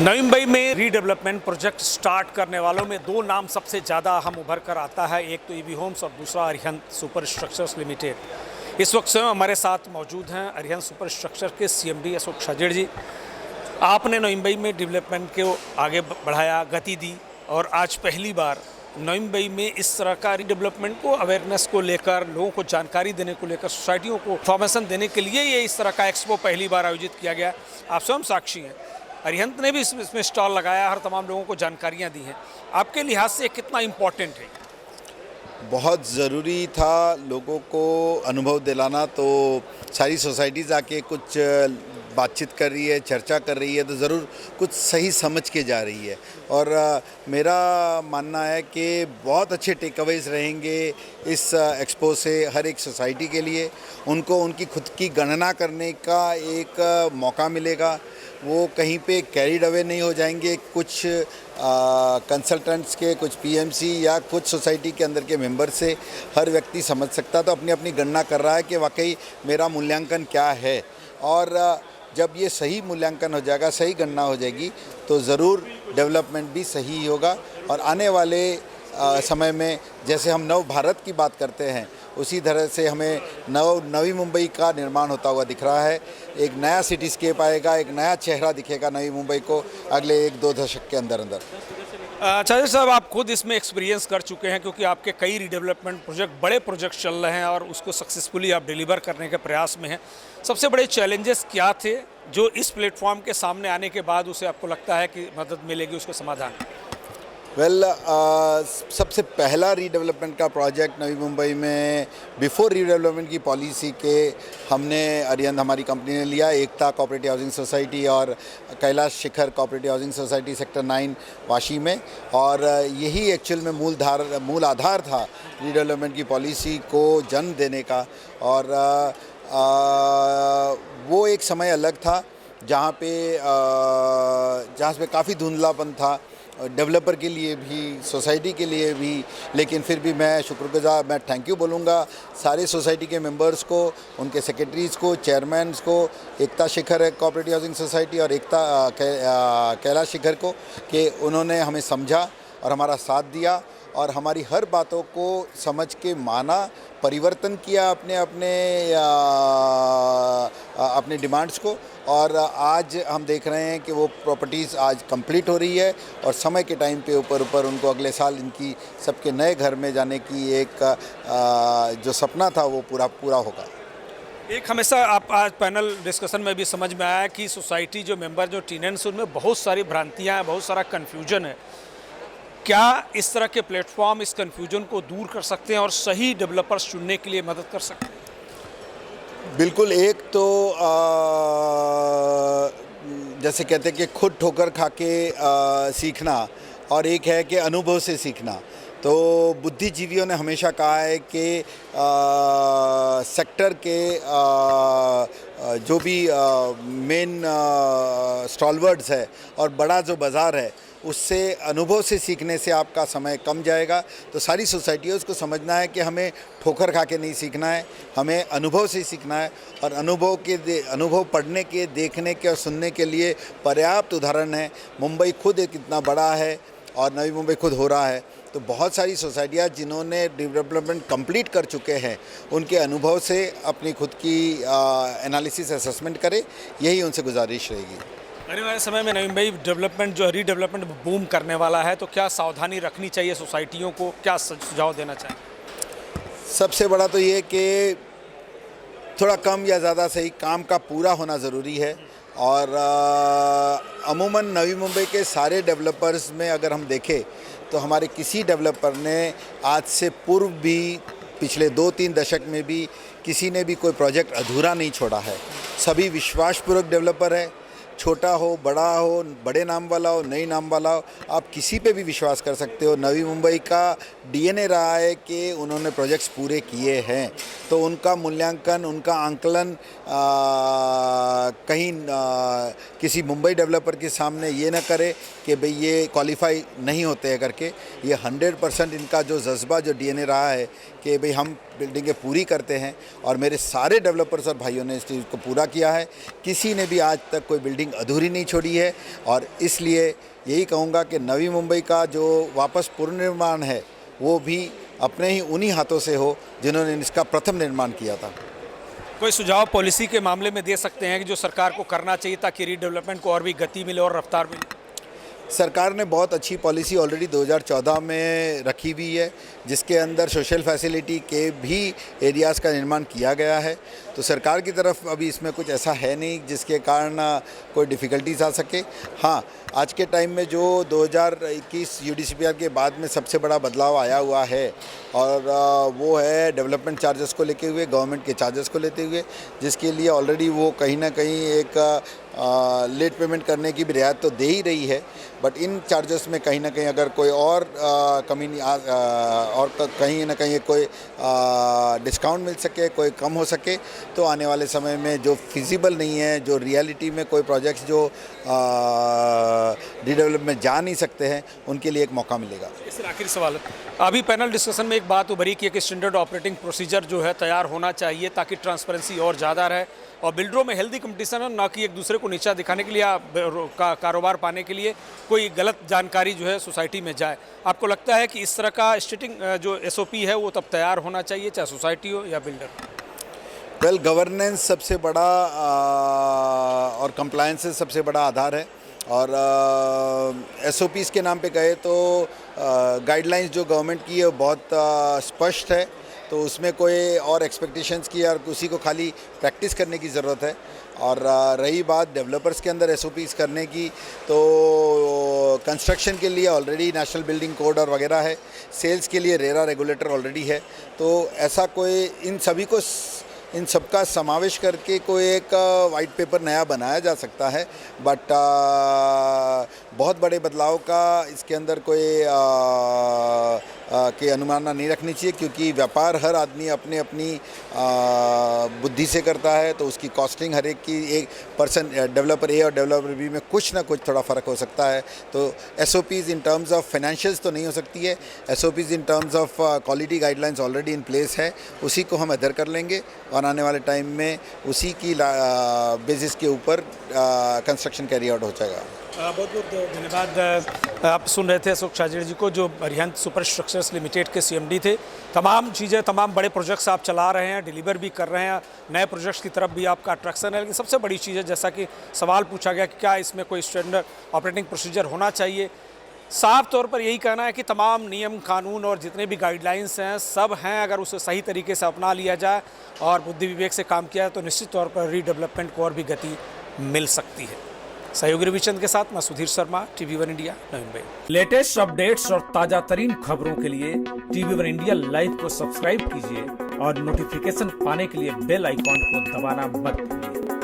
नवी मुंबई में redevelopment project start करने वालों में दो नाम सबसे ज़्यादा हम उभर कर आता है। एक तो ईवी होम्स और दूसरा अरिहंत सुपर स्ट्रक्चर्स लिमिटेड। इस वक्त स्वयं हमारे साथ मौजूद हैं अरिहंत सुपर स्ट्रक्चर के सीएमडी अशोक छाजेड़ जी। आपने नवी मुंबई में डेवलपमेंट को आगे बढ़ाया, गति दी और आज पहली बार नवी मुंबई में इस तरह का रीडेवलपमेंट को अवेयरनेस को लेकर, लोगों को जानकारी देने को लेकर, सोसाइटियों को इन्फॉर्मेशन देने के लिए ये इस तरह का एक्सपो पहली बार आयोजित किया गया। आप स्वयं साक्षी हैं। अरिहंत ने भी इसमें स्टॉल लगाया, हर तमाम लोगों को जानकारियां दी हैं। आपके लिहाज से कितना इम्पोर्टेंट है? बहुत ज़रूरी था लोगों को अनुभव दिलाना। तो सारी सोसाइटीज़ आके कुछ बातचीत कर रही है, चर्चा कर रही है, तो ज़रूर कुछ सही समझ के जा रही है। और मेरा मानना है कि बहुत अच्छे टेकअवेज रहेंगे इस एक्सपो से हर एक सोसाइटी के लिए। उनको उनकी खुद की गणना करने का एक मौका मिलेगा। वो कहीं पे कैरिड अवे नहीं हो जाएंगे। कुछ कंसल्टेंट्स के, कुछ पीएमसी या कुछ सोसाइटी के अंदर के मेंबर से हर व्यक्ति समझ सकता, तो अपनी अपनी गणना कर रहा है कि वाकई मेरा मूल्यांकन क्या है। और जब ये सही मूल्यांकन हो जाएगा, सही गणना हो जाएगी, तो ज़रूर डेवलपमेंट भी सही होगा। और आने वाले समय में जैसे हम नव भारत की बात करते हैं, उसी तरह से हमें नवी मुंबई का निर्माण होता हुआ दिख रहा है। एक नया सिटीस्केप आएगा, एक नया चेहरा दिखेगा नवी मुंबई को अगले 1-2 दशक के अंदर अंदर। छाजेड़ साहब, आप खुद इसमें एक्सपीरियंस कर चुके हैं क्योंकि आपके कई रीडेवलपमेंट प्रोजेक्ट, बड़े प्रोजेक्ट चल रहे हैं और उसको सक्सेसफुली आप डिलीवर करने के प्रयास में हैं। सबसे बड़े चैलेंजेस क्या थे जो इस प्लेटफॉर्म के सामने आने के बाद उसे आपको लगता है कि मदद मिलेगी उसको समाधान? सबसे पहला रीडेवलपमेंट का प्रोजेक्ट नवी मुंबई में बिफोर रीडेवलपमेंट की पॉलिसी के हमने अरिहंत हमारी कंपनी ने लिया। एकता कोऑपरेटिव हाउसिंग सोसाइटी और Kailash Shikhar cooperative housing society sector 9 Vashi में। और यही एक्चुअल में मूल आधार था रीडेवलपमेंट की पॉलिसी को जन्म देने का। और वो एक समय अलग था जहाँ पे काफ़ी धुंधलापन था डेवलपर के लिए भी, सोसाइटी के लिए भी। लेकिन फिर भी मैं शुक्रगुजार, मैं थैंक यू बोलूँगा सारे सोसाइटी के मेंबर्स को, उनके सेक्रेटरीज़ को, चेयरमैन्स को, एकता शिखर कोऑपरेटिव हाउसिंग सोसाइटी और कैलाश शिखर को, कि उन्होंने हमें समझा और हमारा साथ दिया और हमारी हर बातों को समझ के माना, परिवर्तन किया अपने डिमांड्स को। और आज हम देख रहे हैं कि वो प्रॉपर्टीज़ आज कंप्लीट हो रही है और समय के टाइम पे ऊपर उनको अगले साल इनकी सबके नए घर में जाने की एक जो सपना था वो पूरा होगा। एक हमेशा आप आज पैनल डिस्कशन में भी समझ में आया कि सोसाइटी जो मेंबर, जो टेनेंट्स, उनमें बहुत सारी भ्रांतियाँ हैं, बहुत सारा कन्फ्यूजन है। क्या इस तरह के प्लेटफॉर्म इस कन्फ्यूजन को दूर कर सकते हैं और सही डेवलपर्स चुनने के लिए मदद कर सकते हैं? बिल्कुल। एक तो जैसे कहते हैं कि खुद ठोकर खा के सीखना, और एक है कि अनुभव से सीखना। तो बुद्धिजीवियों ने हमेशा कहा है कि सेक्टर के जो भी मेन स्टॉलवर्ड्स है और बड़ा जो बाज़ार है, उससे अनुभव से सीखने से आपका समय कम जाएगा। तो सारी सोसाइटियों को समझना है कि हमें ठोकर खा के नहीं सीखना है, हमें अनुभव से सीखना है। और अनुभव पढ़ने के, देखने के और सुनने के लिए पर्याप्त उदाहरण है। मुंबई खुद एक इतना बड़ा है और नवी मुंबई खुद हो रहा है, तो बहुत सारी सोसाइटियाँ जिन्होंने डेवलपमेंट कंप्लीट कर चुके हैं, उनके अनुभव से अपनी खुद की एनालिसिस असेसमेंट करें, यही उनसे गुजारिश रहेगी। आने वाले समय में नवी मुंबई डेवलपमेंट, जो रीडेवलपमेंट बूम करने वाला है, तो क्या सावधानी रखनी चाहिए सोसाइटियों को? क्या सुझाव देना चाहिए? सबसे बड़ा तो ये कि थोड़ा कम या ज़्यादा सही, काम का पूरा होना ज़रूरी है। और अमूमन नवी मुंबई के सारे डेवलपर्स में अगर हम देखें तो हमारे किसी डेवलपर ने आज से पूर्व भी, पिछले 2-3 दशक में भी, किसी ने भी कोई प्रोजेक्ट अधूरा नहीं छोड़ा है। सभी विश्वासपूर्वक डेवलपर है, छोटा हो, बड़ा हो, बड़े नाम वाला हो, नई नाम वाला हो, आप किसी पे भी विश्वास कर सकते हो। नवी मुंबई का डीएनए रहा है कि उन्होंने प्रोजेक्ट्स पूरे किए हैं। तो उनका मूल्यांकन, उनका आंकलन कहीं किसी मुंबई डेवलपर के सामने ये ना करे कि भाई ये क्वालिफाई नहीं होते हैं करके। ये 100% इनका जो जज्बा, जो डीएनए रहा है कि भाई हम बिल्डिंगें पूरी करते हैं, और मेरे सारे डेवलपर्स और भाइयों ने इस चीज़ को पूरा किया है। किसी ने भी आज तक कोई बिल्डिंग अधूरी नहीं छोड़ी है, और इसलिए यही कहूँगा कि नवी मुंबई का जो वापस पुनर्निर्माण है वो भी अपने ही उन्हीं हाथों से हो जिन्होंने इसका प्रथम निर्माण किया था। कोई सुझाव पॉलिसी के मामले में दे सकते हैं कि जो सरकार को करना चाहिए ताकि रीडेवलपमेंट को और भी गति मिले और रफ्तार मिले? सरकार ने बहुत अच्छी पॉलिसी ऑलरेडी 2014 में रखी हुई है, जिसके अंदर सोशल फैसिलिटी के भी एरियाज़ का निर्माण किया गया है। तो सरकार की तरफ अभी इसमें कुछ ऐसा है नहीं जिसके कारण कोई डिफ़िकल्टीज आ सके। हाँ, आज के टाइम में जो 2021 यूडीसीपीआर के बाद में सबसे बड़ा बदलाव आया हुआ है, और वो है डेवलपमेंट चार्जेस को लेते हुए, गवर्नमेंट के चार्जेस को लेते हुए, जिसके लिए ऑलरेडी वो कहीं ना कहीं एक लेट पेमेंट करने की भी रियायत तो दे ही रही है। बट इन चार्जेस में कहीं ना कहीं अगर कोई और कमी नहीं और कहीं ना कहीं कोई डिस्काउंट मिल सके, कोई कम हो सके, तो आने वाले समय में जो फिजिबल नहीं है, जो रियलिटी में कोई प्रोजेक्ट्स जो रीडेवलपमेंट जा नहीं सकते हैं, उनके लिए एक मौका मिलेगा। इससे आखिरी सवाल है, अभी पैनल डिस्कशन में एक बात उभरी कि स्टैंडर्ड ऑपरेटिंग प्रोसीजर जो है तैयार होना चाहिए ताकि ट्रांसपेरेंसी और ज़्यादा रहे और बिल्डरों में हेल्दी कंपटीशन हो, ना कि एक दूसरे को नीचा दिखाने के लिए या कारोबार पाने के लिए कोई गलत जानकारी जो है सोसाइटी में जाए। आपको लगता है कि इस तरह का स्टेटिंग जो एसओपी है वो तब तैयार होना चाहिए, चाहे सोसाइटी हो या बिल्डर? वेल, गवर्नेंस सबसे बड़ा और कंप्लायंस सबसे बड़ा आधार है, और एसओपीज़ के नाम पे कहे तो गाइडलाइंस जो गवर्नमेंट की है वो बहुत स्पष्ट है, तो उसमें कोई और एक्सपेक्टेशंस की और उसी को खाली प्रैक्टिस करने की ज़रूरत है। और रही बात डेवलपर्स के अंदर एसओपीज़ करने की, तो कंस्ट्रक्शन के लिए ऑलरेडी नेशनल बिल्डिंग कोड और वगैरह है, सेल्स के लिए रेरा रेगुलेटर ऑलरेडी है, तो ऐसा कोई इन सबका समावेश करके कोई एक वाइट पेपर नया बनाया जा सकता है। बट बहुत बड़े बदलाव का इसके अंदर कोई के अनुमानना नहीं रखनी चाहिए, क्योंकि व्यापार हर आदमी अपने अपनी बुद्धि से करता है, तो उसकी कॉस्टिंग हर एक की एक पर्सन डेवलपर ए और डेवलपर बी में कुछ ना कुछ थोड़ा फ़र्क हो सकता है। तो SOPs in terms of financials तो नहीं हो सकती है, SOPs in terms of quality guidelines already in place है, उसी को हम अदर कर लेंगे और आने वाले टाइम में उसी की बेसिस के ऊपर कंस्ट्रक्शन कैरी आउट हो जाएगा। बहुत बहुत धन्यवाद। आप सुन रहे थे अशोक शाहजेड़ जी को, जो अरिहंत सुपर स्ट्रक्चर्स लिमिटेड के सीएमडी थे। तमाम चीज़ें, तमाम बड़े प्रोजेक्ट्स आप चला रहे हैं, डिलीवर भी कर रहे हैं, नए प्रोजेक्ट्स की तरफ भी आपका अट्रैक्शन है। लेकिन सबसे बड़ी चीज़ है, जैसा कि सवाल पूछा गया कि क्या इसमें कोई स्टैंडर्ड ऑपरेटिंग प्रोसीजर होना चाहिए, साफ तौर पर यही कहना है कि तमाम नियम कानून और जितने भी गाइडलाइंस हैं सब हैं, अगर उसे सही तरीके से अपना लिया जाए और बुद्धि विवेक से काम किया जाए तो निश्चित तौर पर रीडेवलपमेंट को और भी गति मिल सकती है। सहयोगी रविचंद के साथ मैं सुधीर शर्मा, TV1 इंडिया, नई मुंबई। लेटेस्ट अपडेट्स और ताजा तरीन खबरों के लिए TV1 इंडिया लाइव को सब्सक्राइब कीजिए और नोटिफिकेशन पाने के लिए बेल आइकॉन को दबाना मत भूलिए।